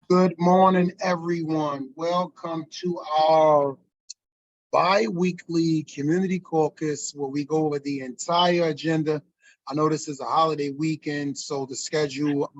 Good morning, everyone. Welcome to our bi-weekly community caucus where we go over the entire agenda. I know this is a holiday weekend, so the schedule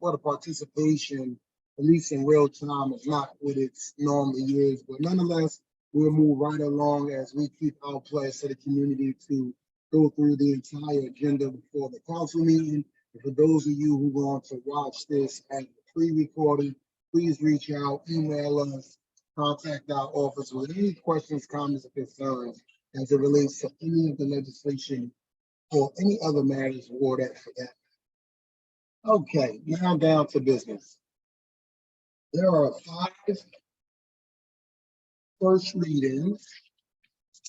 or the participation, at least in real time, is not what it normally is. But nonetheless, we'll move right along as we keep our pledge to the community to go through the entire agenda before the council meeting. And for those of you who want to watch this as a pre-recording, please reach out, email us, contact our office with any questions, comments, or concerns as it relates to any of the legislation or any other matters or that for that. Okay, now down to business. There are 5 first readings.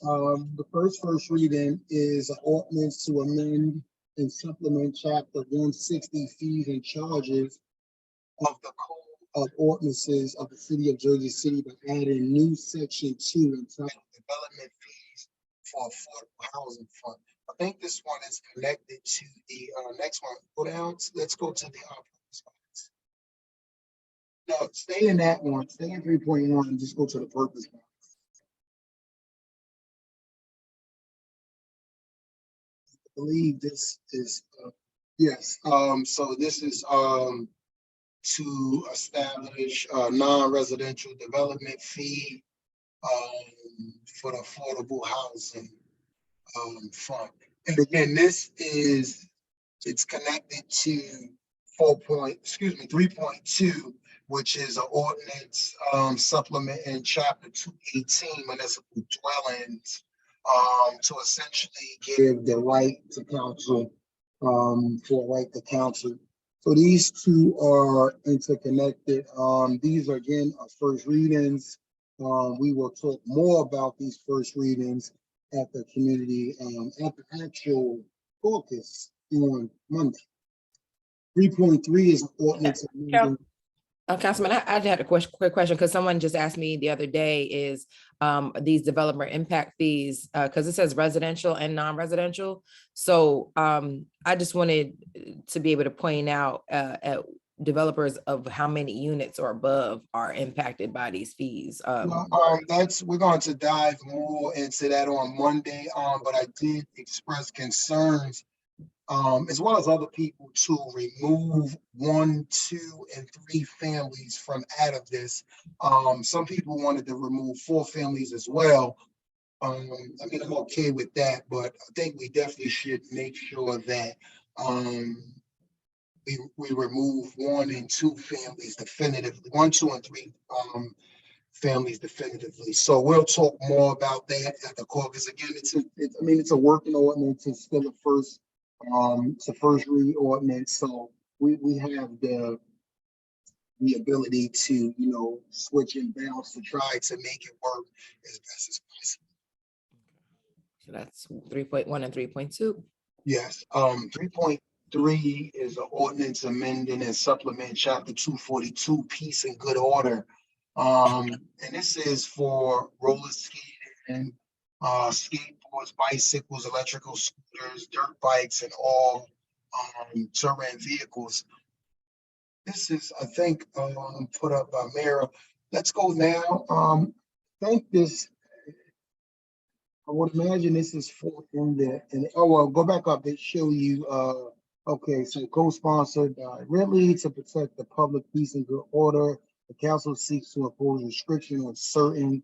The first reading is an ordinance to amend and supplement chapter 160 fees and charges of the Code of Ordinances of the City of Jersey City by adding new section 2 entitled Development Fees for Affordable Housing Fund. I think this one is connected to the next one. Go down. Let's go to the purpose box. No, stay in that one. Stay in 3.1 and just go to the purpose box. I believe this is yes. So this is to establish a non-residential development fee for the affordable housing fund. And again, it's connected to 3.2, which is an ordinance supplement in chapter 218 municipal dwellings to essentially give the right to counsel for right to counsel. So these two are interconnected. These are again our first readings. We will talk more about these first readings at the community at the actual caucus on Monday. 3.3 is ordinance. Councilman, I had a quick question because someone just asked me the other day is these developer impact fees, because it says residential and non-residential. So I just wanted to be able to point out at developers of how many units or above are impacted by these fees. We're going to dive more into that on Monday, but I did express concerns as well as other people to remove 1, 2, and 3 families from out of this. Some people wanted to remove 4 families as well. I mean, I'm okay with that, but I think we definitely should make sure that we remove 1 and 2 families definitively, 1, 2, and 3 families definitively. So we'll talk more about that at the caucus. Again, it's a working ordinance. It's still a first. It's a first read ordinance, so we have the ability to switch and bounce to try to make it work as best as possible. So that's 3.1 and 3.2. Yes. 3.3 is an ordinance amending and supplement chapter 242 peace and good order. And this is for roller skating, skateboards, bicycles, electrical scooters, dirt bikes, and all terrain vehicles. This is, I think, put up by Mayor. Let's go now. I think this, I would imagine this is for in there. And go back up. They show you. Okay, so co-sponsored by Ridley to protect the public peace and good order. The council seeks to impose restriction on certain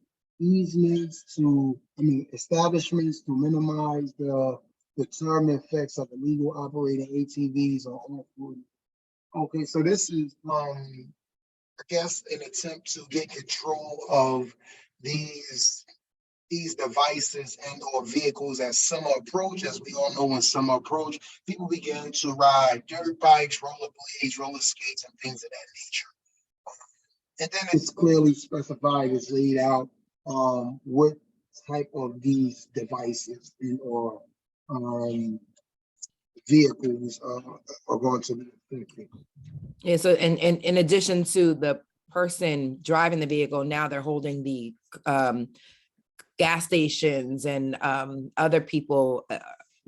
establishments to minimize the term effects of illegal operating ATVs on off-road. Okay, so this is, I guess, an attempt to get control of these devices and or vehicles as summer approach. As we all know, when summer approach, people begin to ride dirt bikes, rollerblades, roller skates, and things of that nature. And then it's clearly specified, it's laid out what type of these devices or vehicles are going to be affected. Yeah, so in addition to the person driving the vehicle, now they're holding the gas stations and other people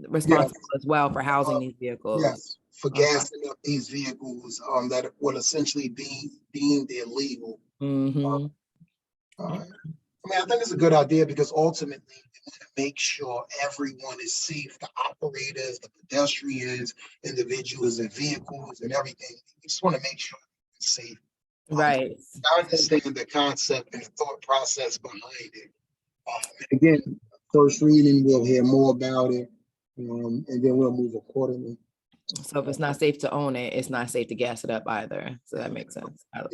responsible as well for housing these vehicles. Yes, for gassing up these vehicles that will essentially be deemed illegal. Mhm. I mean, I think it's a good idea because ultimately we want to make sure everyone is safe, the operators, the pedestrians, individuals and vehicles and everything. We just want to make sure it's safe. Right. I understand the concept and the thought process behind it. Again, first reading, we'll hear more about it, and then we'll move accordingly. So if it's not safe to own it, it's not safe to gas it up either. So that makes sense. Yeah.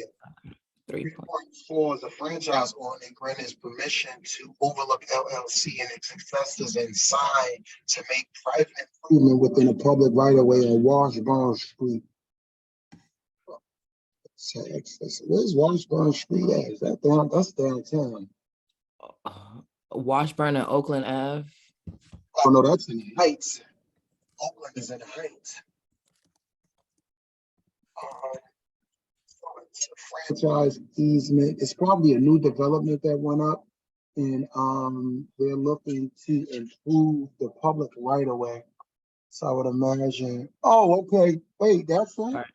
3 points. 3.4 is a franchise owner granted permission to overlook LLC and its successors and sign to make private improvement within a public right of way on Washburn Street. Where's Washburn Street at? Is that down? That's downtown. Washburn and Oakland Ave. Oh no, that's in the Heights. Oakland is in the Heights. So it's a franchise easement. It's probably a new development that went up, and they're looking to improve the public right of way. So I would imagine. Oh, okay. Wait, that's right. Right.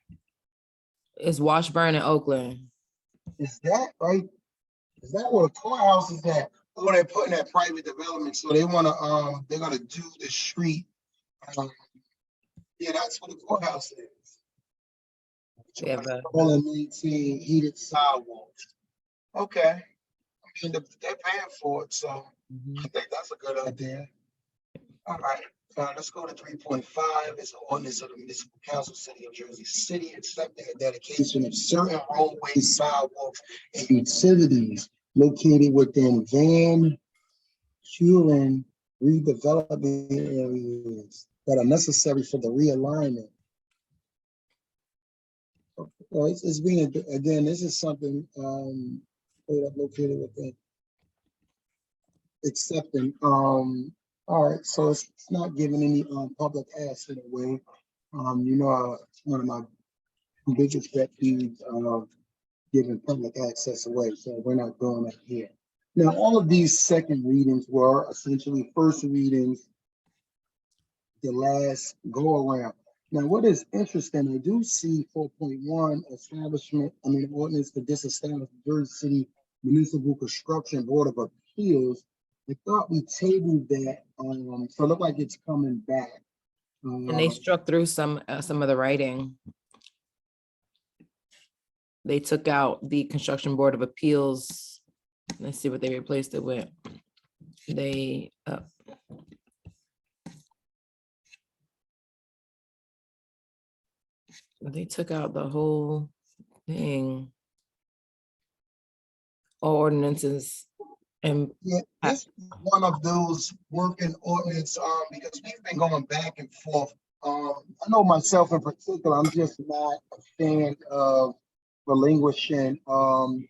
It's Washburn and Oakland. Is that right? Is that where the courthouse is at? Oh, they're putting that private development, so they want to they're gonna do the street. Yeah, that's where the courthouse is. Yeah, but All and maintain heated sidewalks. Okay, I mean they're paying for it, so I think that's a good idea. All right, let's go to 3.5. It's an ordinance of the municipal council, city of Jersey City, accepting a dedication of certain roadways, sidewalks, and utilities located within Van Hulen redevelopment areas that are necessary for the realignment. Well, it's being, again, this is something located within accepting. All right, so it's not giving any public access away. You know, one of my biggest pet peeves of giving public access away, so we're not doing that here. Now, all of these second readings were essentially first readings, the last go around. Now, what is interesting, I do see 4.1 ordinance to disestablish the Jersey City Municipal Construction Board of Appeals. I thought we tabled that, so it looked like it's coming back. and they struck through some of the writing. They took out the Construction Board of Appeals. Let's see what they replaced it with. They took out the whole thing. Ordinances and Yeah, this is one of those working ordinance, because we've been going back and forth. I know myself in particular, I'm just not a fan of relinquishing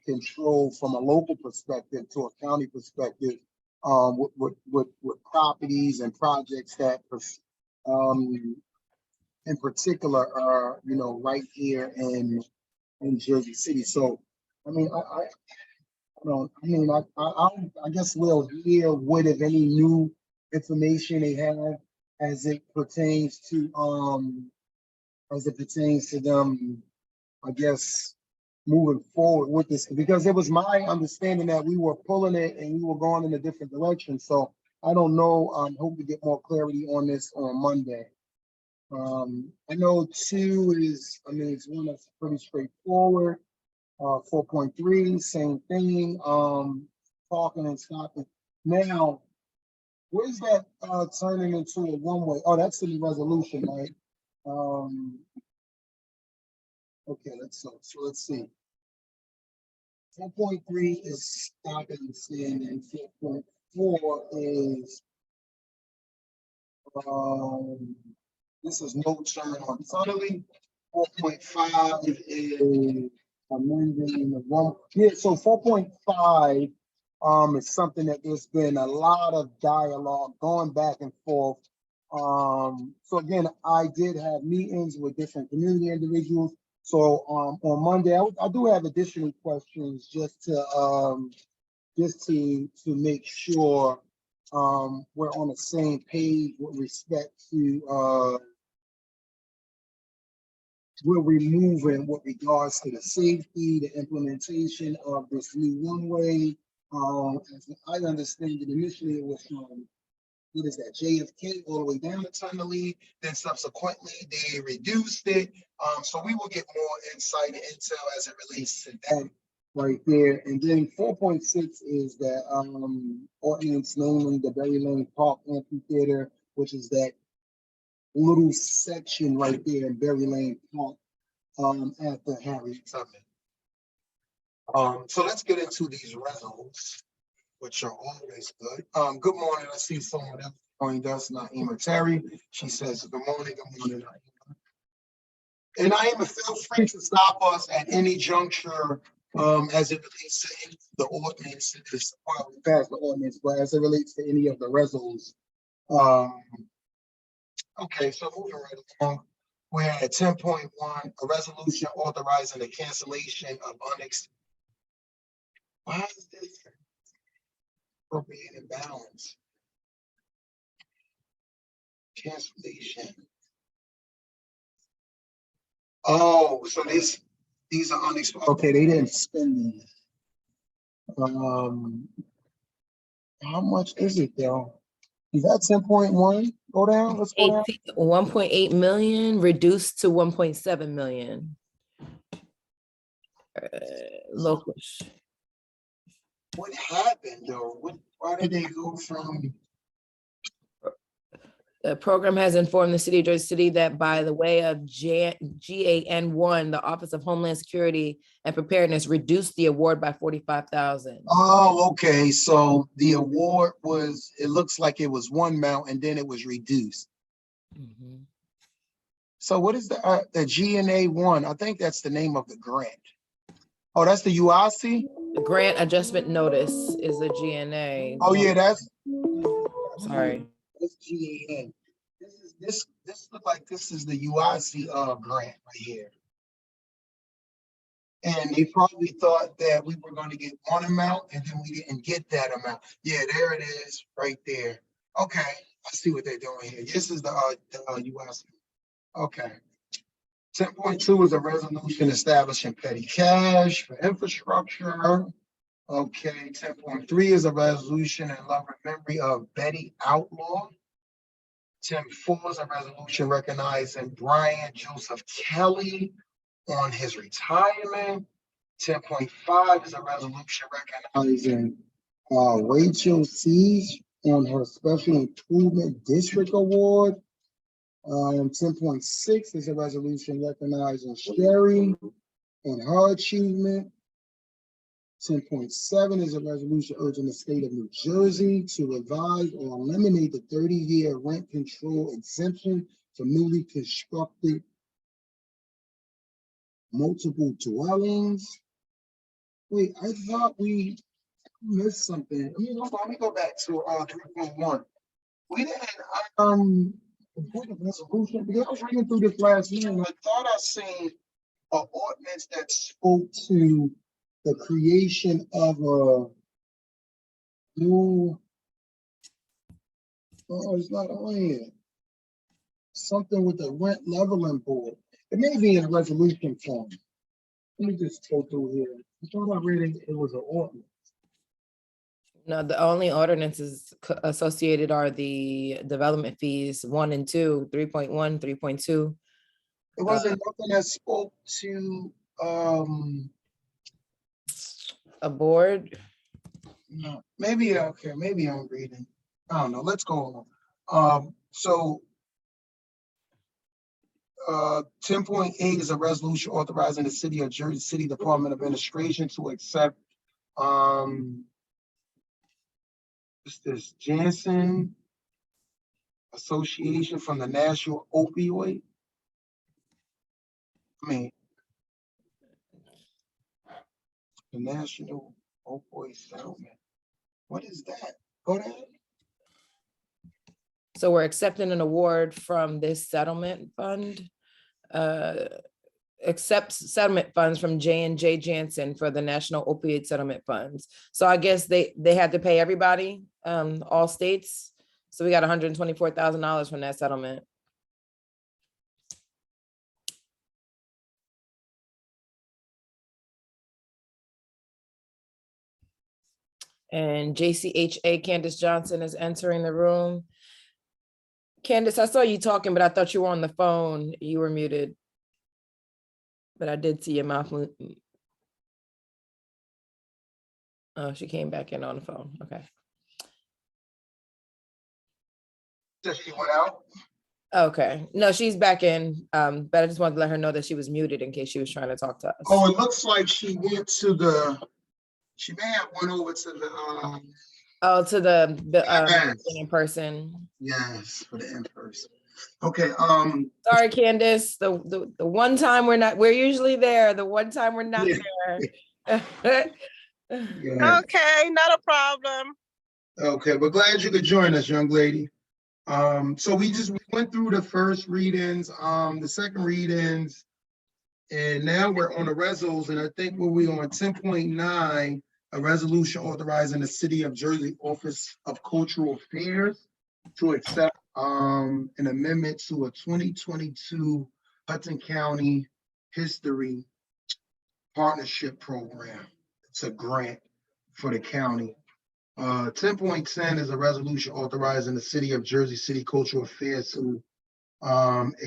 control from a local perspective to a county perspective, with properties and projects that in particular are, you know, right here in Jersey City. So I mean, I guess we'll hear what, if any, new information they have as it pertains to them, I guess, moving forward with this, because it was my understanding that we were pulling it and we were going in a different direction. So I don't know. Hope to get more clarity on this on Monday. I know 2 is, I mean, it's one that's pretty straightforward. 4.3, same thing. Talking and stopping. Now, where's that turning into a one-way? Oh, that's in the resolution, right? Okay, so let's see. 4.3 is stopping and standing. 4.4 is this is no turn on tunneling. 4.5 is amending the one. Yeah, so 4.5 is something that there's been a lot of dialogue going back and forth. So again, I did have meetings with different community individuals. So on Monday, I do have additional questions just to make sure we're on the same page with respect to we're removing with regards to the safety, the implementation of this new one-way. As I understand it, initially it was from, what is that, JFK all the way down to Tunnelly, then subsequently they reduced it. So we will get more insight and intel as it relates to that right there. And then 4.6 is that ordinance naming the Berry Lane Park Amphitheater, which is that little section right there in Berry Lane Park at the Harriet Tubman. So let's get into these resos, which are always good. Good morning. I see someone else joined us, Naima Terry. She says, good morning, Naima. And Naima, feel free to stop us at any juncture as it relates to the ordinance. Well, we passed the ordinance, but as it relates to any of the resos. Okay, so moving right along. We're at 10.1, a resolution authorizing the cancellation of why is this appropriated balance? Cancellation. Oh, so these are unexpected. Okay, they didn't spend these. How much is it though? Is that 10.1? Go down, let's go down. 1.8 million reduced to 1.7 million. Local. What happened though? Why did they go from? The program has informed the city of Jersey City that by the way of GAN1, the Office of Homeland Security and Preparedness reduced the award by 45,000. Oh, okay. So the award was, it looks like it was one amount and then it was reduced. Mhm. So what is the GNA1? I think that's the name of the grant. Oh, that's the UIC? The grant adjustment notice is a GNA. Oh yeah, that's Sorry. That's GAN. This look like this is the UIC grant right here. And they probably thought that we were going to get one amount and then we didn't get that amount. Yeah, there it is right there. Okay, I see what they're doing here. This is the UIC. Okay. 10.2 is a resolution establishing petty cash for infrastructure. Okay, 10.3 is a resolution in love and memory of Betty Outlaw. 10.4 is a resolution recognizing Brian Joseph Kelly on his retirement. 10.5 is a resolution recognizing Rachel Siege on her Special Improvement District Award. 10.6 is a resolution recognizing Sherry and her achievement. 10.7 is a resolution urging the state of New Jersey to revise or eliminate the 30-year rent control exemption for newly constructed multiple dwellings. Wait, I thought we missed something. Let me go back to 3.1. We didn't put a resolution because I was reading through this last year and I thought I seen an ordinance that spoke to the creation of a new, oh, it's not on here. Something with the rent leveling board. It may be in a resolution form. Let me just go through here. I thought I read it was an ordinance. No, the only ordinances associated are the development fees 1 and 2, 3.1, 3.2. It wasn't nothing that spoke to a board. no, maybe okay, maybe I'm reading. I don't know. Let's go on. So 10.8 is a resolution authorizing the city of Jersey City Department of Administration to accept this Janssen Association from the National Opioid. The National Opioid Settlement. What is that? Go ahead. So we're accepting an award from this settlement fund. Accepts settlement funds from J&J Janssen for the National Opioid Settlement Funds. So I guess they had to pay everybody, all states. So we got $124,000 from that settlement. And JCHA Candace Johnson is entering the room. Candace, I saw you talking, but I thought you were on the phone. You were muted. But I did see your mouth move. Oh, she came back in on the phone. Okay. So she went out? Okay. No, she's back in. But I just wanted to let her know that she was muted in case she was trying to talk to us. Oh, it looks like she went to the, she may have went over to the, Oh, to the yes. in person. Yes, for the in-person. Okay, Sorry, Candace. The one time we're usually there. The one time we're not there. yeah. Okay, not a problem. Okay, we're glad you could join us, young lady. So we went through the first readings, the second readings, and now we're on the resos, and I think we're on 10.9, a resolution authorizing the City of Jersey Office of Cultural Affairs to accept an amendment to a 2022 Hudson County History Partnership Program. It's a grant for the county. 10.10 is a resolution authorizing the City of Jersey City Cultural Affairs to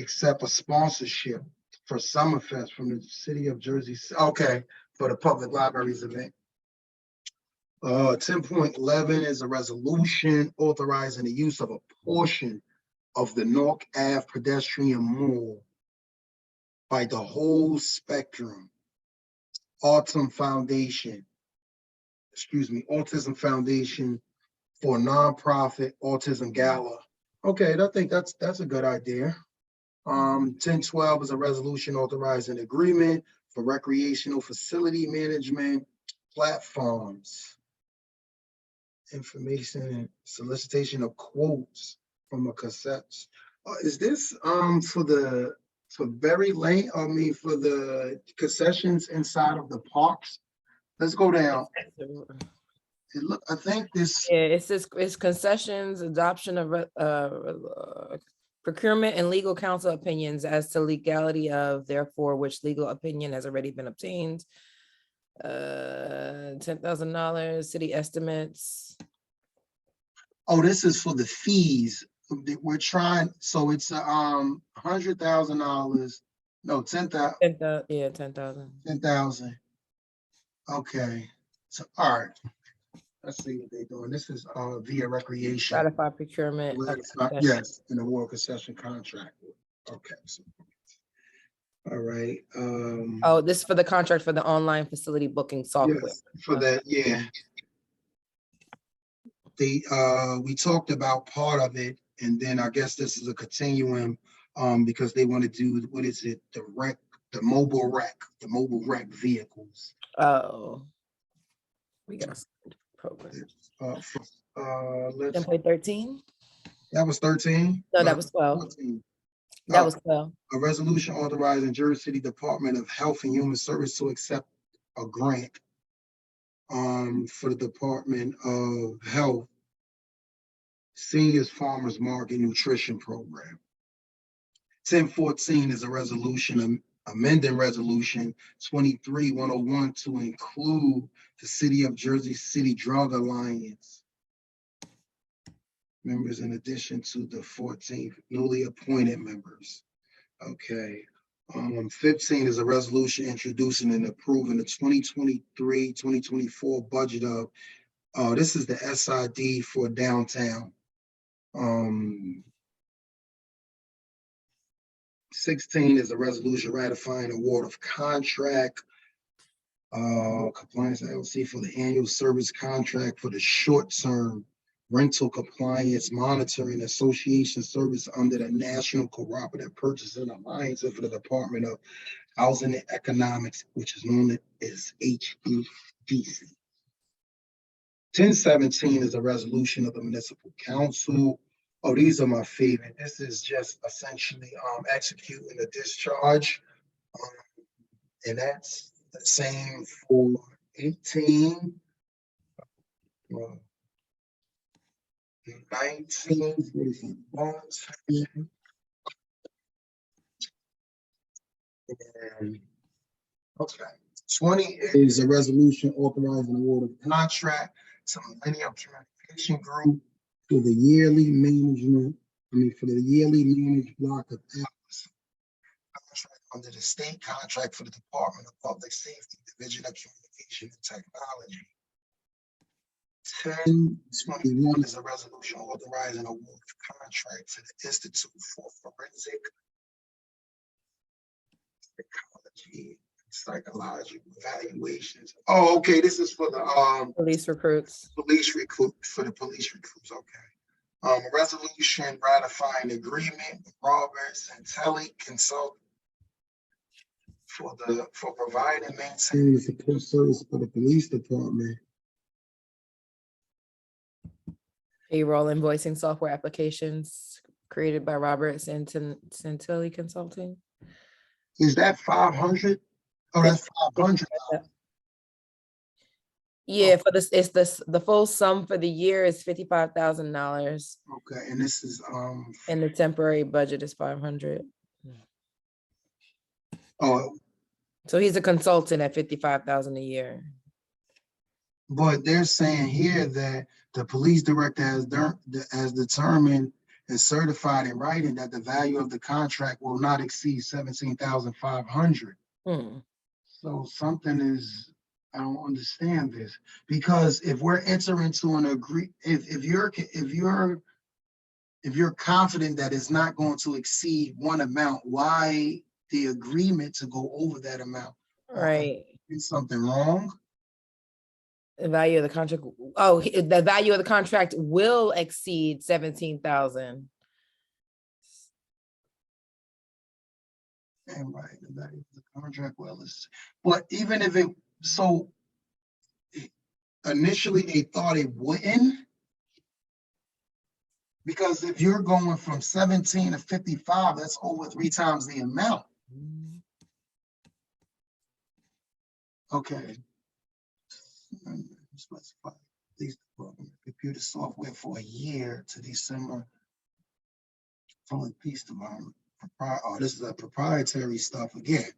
accept a sponsorship for Summerfest from the City of Jersey. Okay, for the public libraries event. 10.11 is a resolution authorizing the use of a portion of the North Ave pedestrian mall by the Whole Spectrum Autism Foundation for a nonprofit autism gala. Okay, I think that's a good idea. 10.12 is a resolution authorizing agreement for recreational facility management platforms. Information and solicitation of quotes from a cassette. Is this for the for the concessions inside of the parks? Let's go down. I think this. Yeah, it's concessions, adoption of procurement and legal counsel opinions as to legality of, therefore, which legal opinion has already been obtained. $10,000 city estimates. Oh, this is for the fees. We're trying, so it's $100,000. No, 10,000. 10,000, yeah, 10,000. 10,000. Okay. So all right. Let's see what they're doing. This is via recreation. Ratify procurement. Yes, an award concession contract. Okay. So, all right. Oh, this is for the contract for the online facility booking software. Yes, for that, yeah. We talked about part of it, and then I guess this is a continuum because they want to do, what is it, the mobile rec vehicles. Oh, we got a program. Let's, 10.13? that was 13. No, that was 12. 14. That was 12. A resolution authorizing Jersey City Department of Health and Human Service to accept a grant for the Department of Health Seniors Farmers Market Nutrition Program. 10.14 is a resolution amending resolution 23-101 to include the City of Jersey City Drug Alliance members in addition to the 14 newly appointed members. Okay. 15 is a resolution introducing and approving the 2023-2024 budget of, this is the SID for downtown. 16 is a resolution ratifying award of contract compliance LLC for the annual service contract for the short-term rental compliance monitoring association service under the National Cooperative Purchasing Alliance for the Department of Housing and Economics, which is known as HEDC. 10.17 is a resolution of the municipal council. Oh, these are my favorite. This is just essentially executing a discharge. And that's the same for 18. 19. And, okay. 20 is a resolution authorizing award of contract to Millennium Communication Group for the yearly management, for the yearly managed block of hours. Contract under the state contract for the Department of Public Safety, Division of Communication and Technology. 1021 is a resolution authorizing award of contract to the Institute for Forensic Psychology and Psychological Evaluations. Oh, okay, this is for the Police recruits. police recruit, for the police recruits, okay. A resolution ratifying agreement with Roberts and Telly Consult for providing and maintaining the support service for the police department. Payroll invoicing software applications created by Roberts and Centilli Consulting. Is that 500? Oh, that's 500. Yeah, for this, it's the full sum for the year is $55,000 Okay, and this is and the temporary budget is 500. oh, So he's a consultant at 55,000 a year. but they're saying here that the police director has determined and certified in writing that the value of the contract will not exceed 17,500. So something is, I don't understand this, because if we're entering into an if you're confident that it's not going to exceed one amount, why the agreement to go over that amount? Right. Is something wrong? The value of the contract. Oh, the value of the contract will exceed 17,000. And right, the value of the contract but even if it, so initially they thought it wouldn't, because if you're going from 17 to 55, that's over 3 times the amount. Okay. Specify police department computer software for a year to December from the police department. Oh, this is a proprietary stuff again.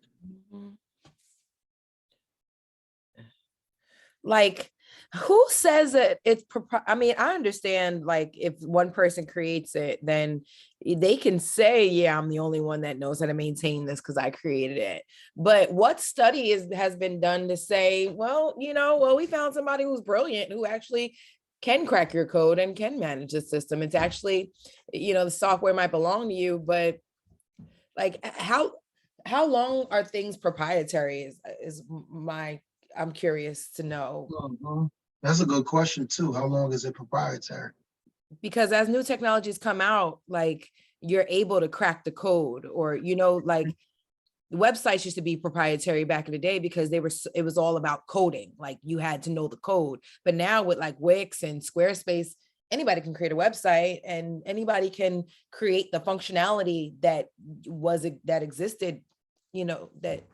Like, who says that it's I mean, I understand, like, if one person creates it, then they can say, yeah, I'm the only one that knows how to maintain this because I created it. But what study has been done to say, well, we found somebody who's brilliant, who actually can crack your code and can manage the system. It's actually, the software might belong to you, but like, how long are things proprietary I'm curious to know. That's a good question too. How long is it proprietary? Because as new technologies come out, like, you're able to crack the code, or, like, websites used to be proprietary back in the day because it was all about coding. Like, you had to know the code. But now with like Wix and Squarespace, anybody can create a website and anybody can create the functionality that existed, that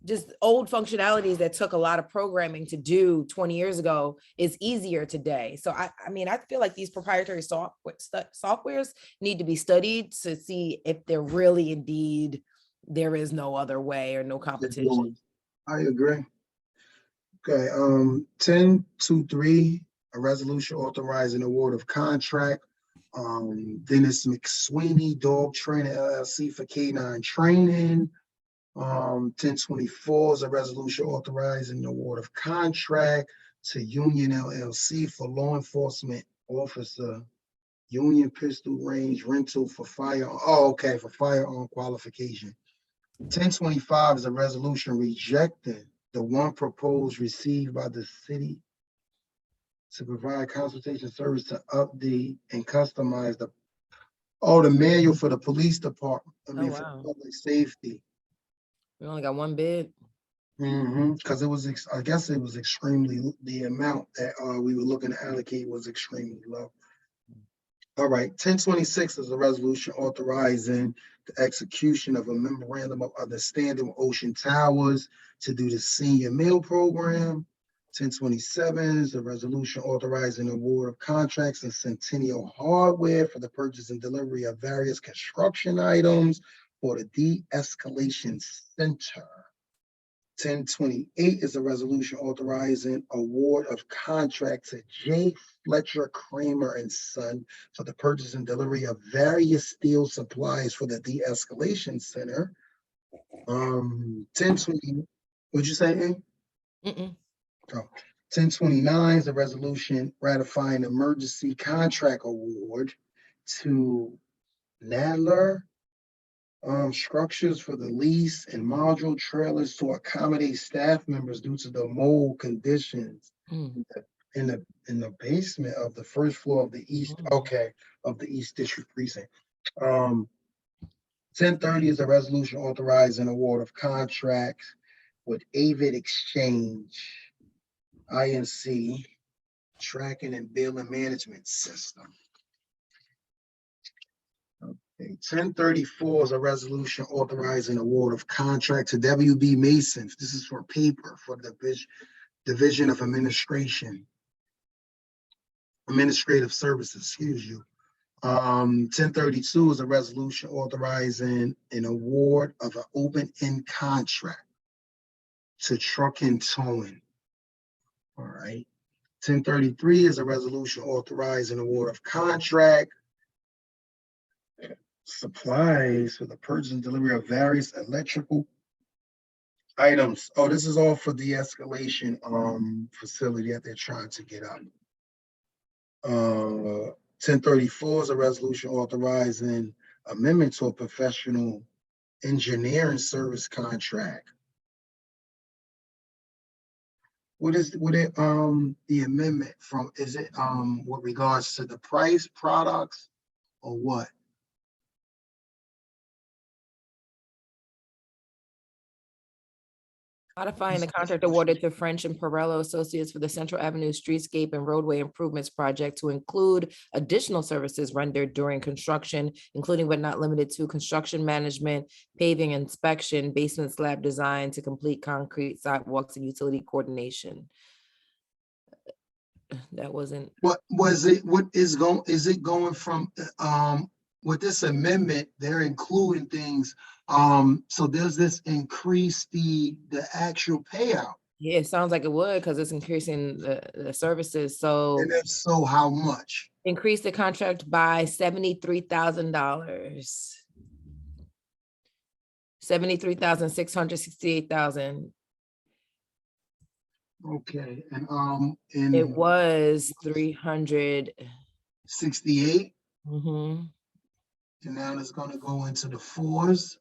just old functionalities that took a lot of programming to do 20 years ago is easier today. So I mean, I feel like these proprietary softwares need to be studied to see if they're really indeed, there is no other way or no competition. I agree. Okay, 1023, a resolution authorizing award of contract. Dennis McSweeney, Dog Trainer LLC for K9 training. 1024 is a resolution authorizing the award of contract to Union LLC for law enforcement officer, Union pistol range rental for firearm. Oh, okay, for firearm qualification. 1025 is a resolution rejecting the one proposed received by the city to provide consultation service to update and customize the manual for the police department. For public safety. We only got one bid. Because it was, I guess it was extremely, the amount that we were looking to allocate was extremely low. All right, 1026 is a resolution authorizing the execution of a memorandum of understanding with Ocean Towers to do the senior meal program. 1027 is a resolution authorizing award of contracts and Centennial Hardware for the purchase and delivery of various construction items for the de-escalation center. 1028 is a resolution authorizing award of contract to J. Fletcher Kramer and Son for the purchase and delivery of various steel supplies for the de-escalation center. 1020, what'd you say, Ing? Mm-mm. Oh, 1029 is a resolution ratifying emergency contract award to Nadler structures for the lease and module trailers to accommodate staff members due to the mold conditions Mm. in the basement of the first floor of the east, Mm. of the East District Precinct. 1030 is a resolution authorizing award of contracts with Avid Exchange, INC, tracking and billing management system. Okay, 1034 is a resolution authorizing award of contract to WB Mason. This is for paper for the Division of Administrative Services, excuse you. 1032 is a resolution authorizing an award of an open-end contract to Truck and Towing. All right. 1033 is a resolution authorizing award of contract supplies for the purchase and delivery of various electrical items. Oh, this is all for de-escalation facility that they're trying to get up. 1034 is a resolution authorizing amendment to a professional engineering service contract. What is the amendment from? Is it with regards to the price, products, or what? Modifying the contract awarded to French and Perello Associates for the Central Avenue Streetscape and Roadway Improvements Project to include additional services rendered during construction, including but not limited to construction management, paving inspection, basement slab design to complete concrete sidewalks and utility coordination. That wasn't. What was it? What is going? Is it going from with this amendment? They're including things. So does this increase the actual payout? Yeah, it sounds like it would because it's increasing the services. So And if so, how much? increase the contract by $73,000. 73,668,000. Okay, and It was 300. 68, Mhm. and now it's going to go into the fours.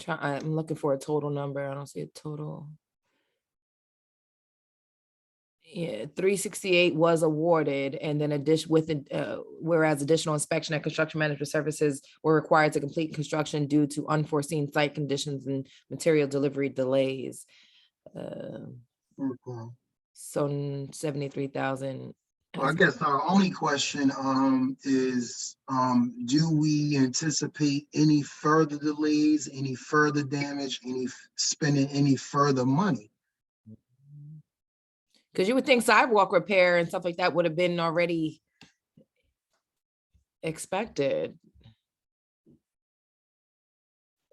I'm looking for a total number. I don't see a total. Yeah, 368 was awarded, and then whereas additional inspection and construction management services were required to complete construction due to unforeseen site conditions and material delivery delays. Okay. So 73,000. Well, I guess our only question is do we anticipate any further delays, any further damage, spending any further money? Because you would think sidewalk repair and stuff like that would have been already expected.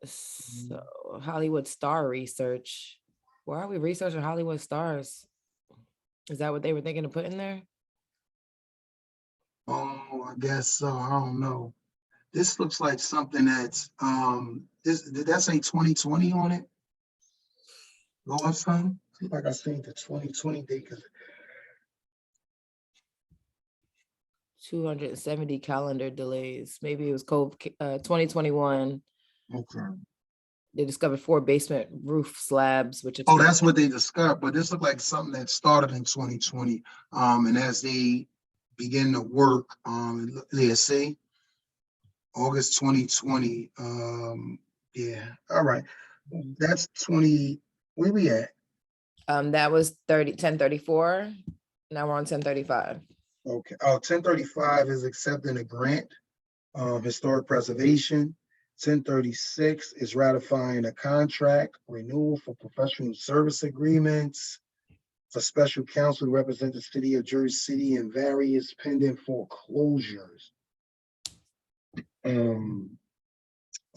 So Hollywood Star research. Why are we researching Hollywood stars? Is that what they were thinking to put in there? Oh, I guess so. I don't know. This looks like something that's did that say 2020 on it? Go up some? See like I seen the 2020 date because 270 calendar delays. Maybe it was COVID 2021. okay. They discovered 4 basement roof slabs, which Oh, that's what they discovered, but this looked like something that started in 2020. And as they begin to work, let's see, August 2020. Yeah, all right. That's 20. Where we at? that was 1034. Now we're on 1035. Okay. Oh, 1035 is accepting a grant, historic preservation. 1036 is ratifying a contract renewal for professional service agreements for special counsel to represent the city of Jersey City in various pending foreclosures.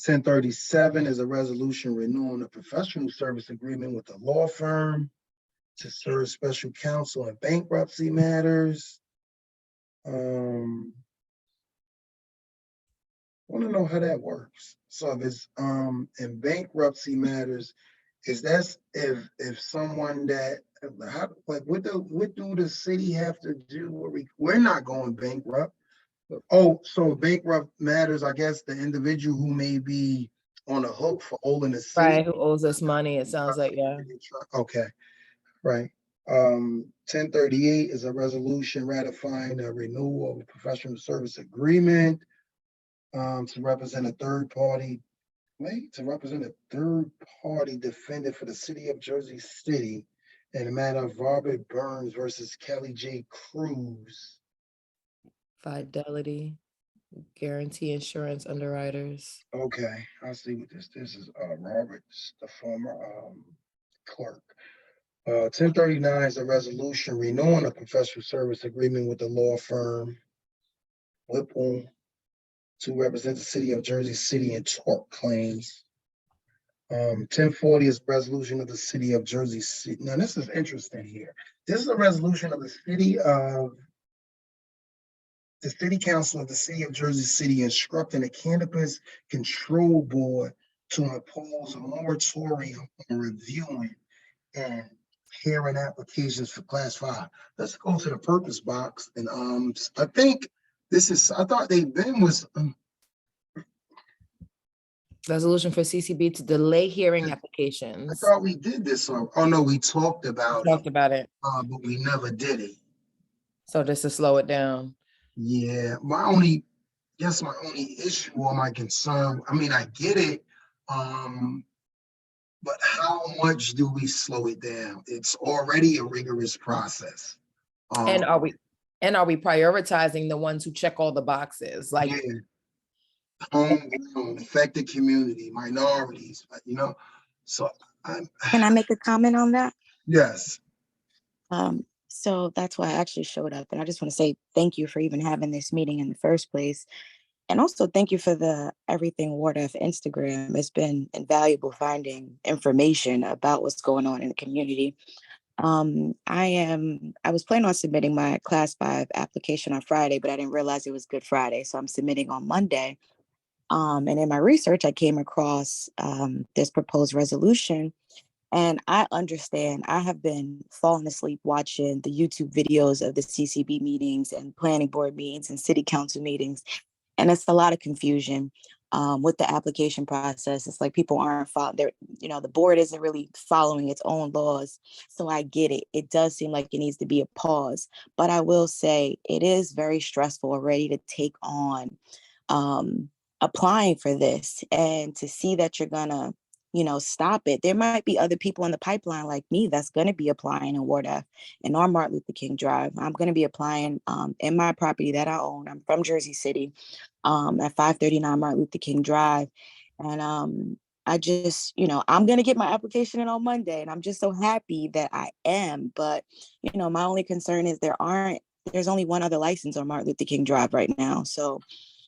1037 is a resolution renewing a professional service agreement with a law firm to serve special counsel in bankruptcy matters. Want to know how that works. So if it's in bankruptcy matters, is that if someone that how, like what do the city have to do? We're not going bankrupt. Oh, so bankrupt matters, I guess the individual who may be on the hook for owing the city. Right, who owes us money, it sounds like, yeah. Okay, right. 1038 is a resolution ratifying a renewal of a professional service agreement to represent a third party defendant for the city of Jersey City in the matter of Robert Burns versus Kelly J. Cruz. Fidelity, guarantee insurance underwriters. Okay, I see what this is. Roberts, the former clerk. 1039 is a resolution renewing a professional service agreement with the law firm Whipple to represent the city of Jersey City in tort claims. 1040 is resolution of the city of Jersey City. Now, this is interesting here. This is a resolution of the city council of the city of Jersey City instructing the Cannabis Control Board to impose a moratorium on reviewing and hearing applications for class 5. Let's go to the purpose box. And I think I thought they've been was Resolution for CCB to delay hearing I applications. thought we did this. Oh no, we talked about Talked about it. but we never did it. So just to slow it down. Yeah, my only issue or my concern, I mean, I get it, but how much do we slow it down? It's already a rigorous process. And are we prioritizing the ones who check all the boxes? Like, yeah, homegrown, affected community, minorities, so Can I make a comment on that? yes. So that's why I actually showed up. And I just want to say thank you for even having this meeting in the first place. And also thank you for the Everything Ward F Instagram. It's been invaluable finding information about what's going on in the community. I was planning on submitting my class 5 application on Friday, but I didn't realize it was Good Friday. So I'm submitting on Monday. And in my research, I came across this proposed resolution. And I understand I have been falling asleep watching the YouTube videos of the CCB meetings and planning board meetings and city council meetings. And it's a lot of confusion with the application process. It's like people aren't following the board isn't really following its own laws. So I get it. It does seem like it needs to be a pause. But I will say it is very stressful already to take on applying for this and to see that you're gonna stop it. There might be other people in the pipeline like me that's going to be applying in Ward F and on Martin Luther King Drive. I'm going to be applying in my property that I own. I'm from Jersey City at 539 Martin Luther King Drive. And I just, I'm going to get my application in on Monday. And I'm just so happy that I am. But, my only concern is there's only one other license on Martin Luther King Drive right now. So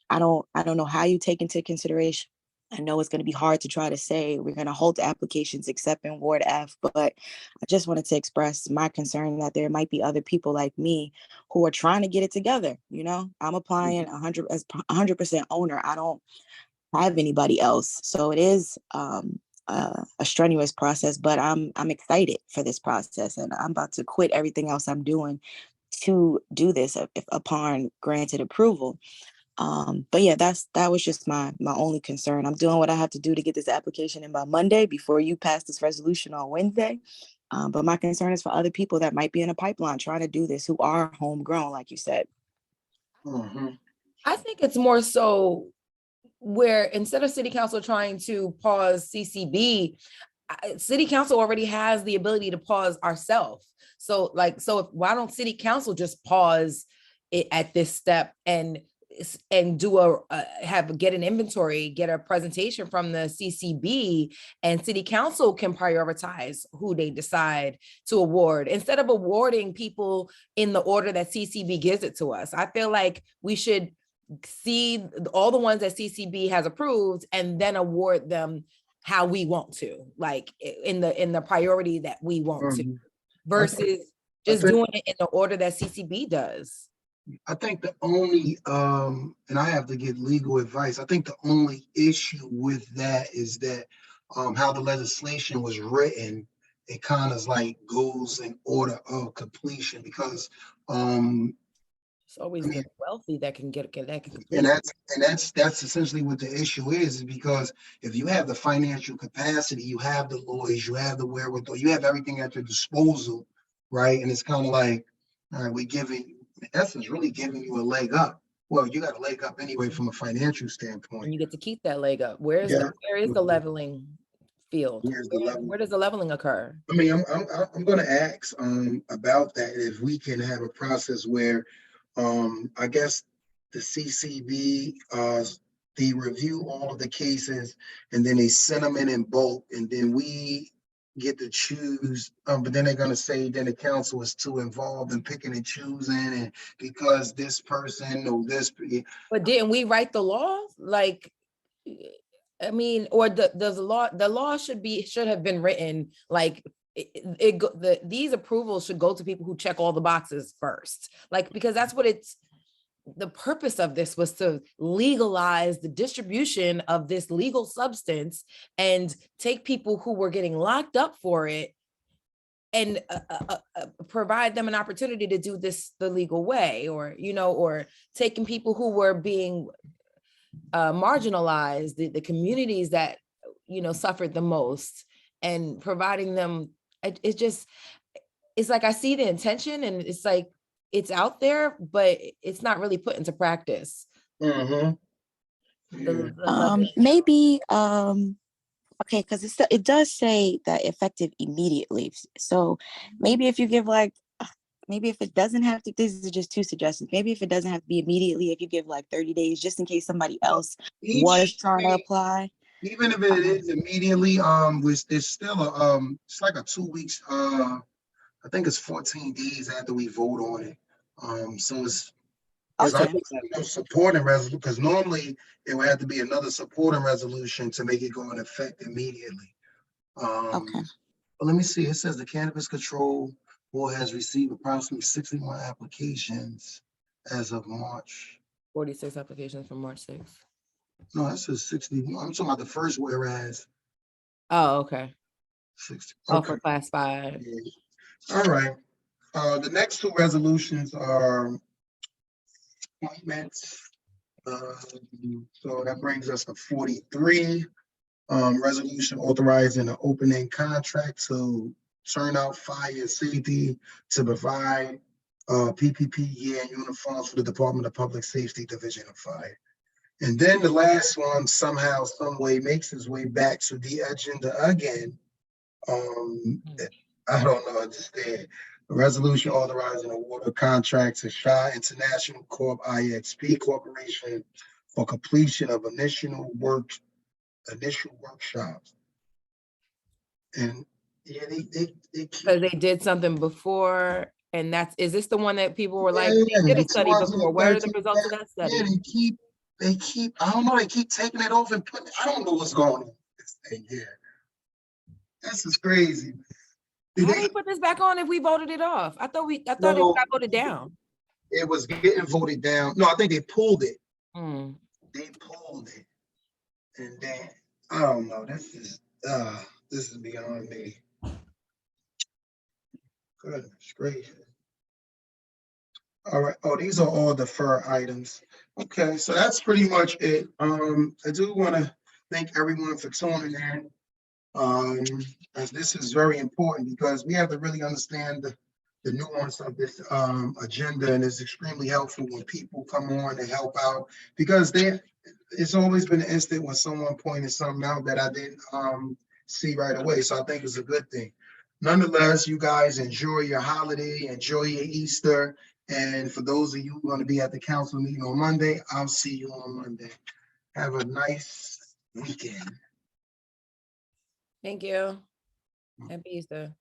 I don't know how you take into consideration. I know it's going to be hard to try to say we're going to hold applications except in Ward F, but I just wanted to express my concern that there might be other people like me who are trying to get it together. I'm applying 100% owner. I don't have anybody else. So it is a strenuous process, but I'm excited for this process and I'm about to quit everything else I'm doing to do this upon granted approval. But yeah, that was just my only concern. I'm doing what I have to do to get this application in by Monday before you pass this resolution on Wednesday. But my concern is for other people that might be in a pipeline trying to do this who are homegrown, like you said. Mhm. I think it's more so where instead of city council trying to pause CCB, city council already has the ability to pause ourselves. So why don't city council just pause it at this step and do get an inventory, get a presentation from the CCB, and city council can prioritize who they decide to award instead of awarding people in the order that CCB gives it to us. I feel like we should see all the ones that CCB has approved and then award them how we want to, like in the priority that we want to, Mhm. versus I just think- doing it in the order that CCB does. I think the only, and I have to get legal advice. I think the only issue with that is that, how the legislation was written, it kind of like goes in order of completion because, It's always I mean, the wealthy that can get that can complete. and that's essentially what the issue is because if you have the financial capacity, you have the lawyers, you have the wherewithal, you have everything at your disposal, right? And it's kind of like, all right, we're giving, in essence, really giving you a leg up. Well, you got a leg up anyway from a financial And standpoint. you get to keep that leg up. Where is Yeah. where is the leveling field? Where's the level? Where does the leveling occur? I mean, I'm gonna ask about that if we can have a process where I guess the CCB they review all of the cases and then they send them in bulk and then we get to choose. But then they're gonna say then the council is too involved in picking and choosing and because this person or this. But didn't we write the law? Like, I mean, or does the law should have been written like these approvals should go to people who check all the boxes first, like, because that's what it's, the purpose of this was to legalize the distribution of this legal substance and take people who were getting locked up for it and provide them an opportunity to do this the legal way, or, or taking people who were being marginalized, the communities that, suffered the most, and providing them, it's like, I see the intention and it's like, it's out there, but it's not really put into practice. Mhm. Maybe, okay, because it does say that effective immediately. So maybe if you give like, maybe if it doesn't have to, these are just two suggestions. Maybe if it doesn't have to be immediately, if you give like 30 days, just in case somebody else was trying to apply. Even if it is immediately, it's still it's like a 2 weeks, I think it's 14 days after we vote on it. So it's Okay. no supporting resolution, because normally it would have to be another supporting resolution to make it go in effect immediately. Okay. But let me see, it says the Cannabis Control Board has received approximately 61 applications as of March. 46 applications from March 6th. No, that says 61. I'm talking about the first whereas. Oh, okay. 60. Oh, Okay. for class 5. Yeah. All right. The next two resolutions are appointments. So that brings us to 43. Resolution authorizing an opening contract to Turnout Fire Safety to provide PPP gear and uniforms for the Department of Public Safety Division of Fire. And then the last one somehow, some way makes its way back to the agenda again. I don't know, understand. A resolution authorizing award of contract to Shaw International Corp. IXP Corporation for completion of initial workshops. And yeah, they keep, Because they did something before, and is this the one that people were like, yeah, they did a the study before, what are the 2013 results of that study? Yeah, they keep, I don't know, they keep taking it off and putting, I don't know what's going on with this thing here. This is crazy. How do we put this back on if we voted it off? I thought it got voted down. It was getting voted down. No, I think they pulled it. Mm. They pulled it. And then, I don't know, this is beyond me. Goodness gracious. All right. Oh, these are all defer items. Okay, so that's pretty much it. I do want to thank everyone for tuning in. As this is very important because we have to really understand the nuance of this agenda, and it's extremely helpful when people come on and help out because it's always been an instant when someone pointed something out that I didn't see right away. So I think it's a good thing. Nonetheless, you guys enjoy your holiday, enjoy your Easter. And for those of you who are going to be at the council meeting on Monday, I'll see you on Monday. Have a nice weekend. Thank you. Happy Easter.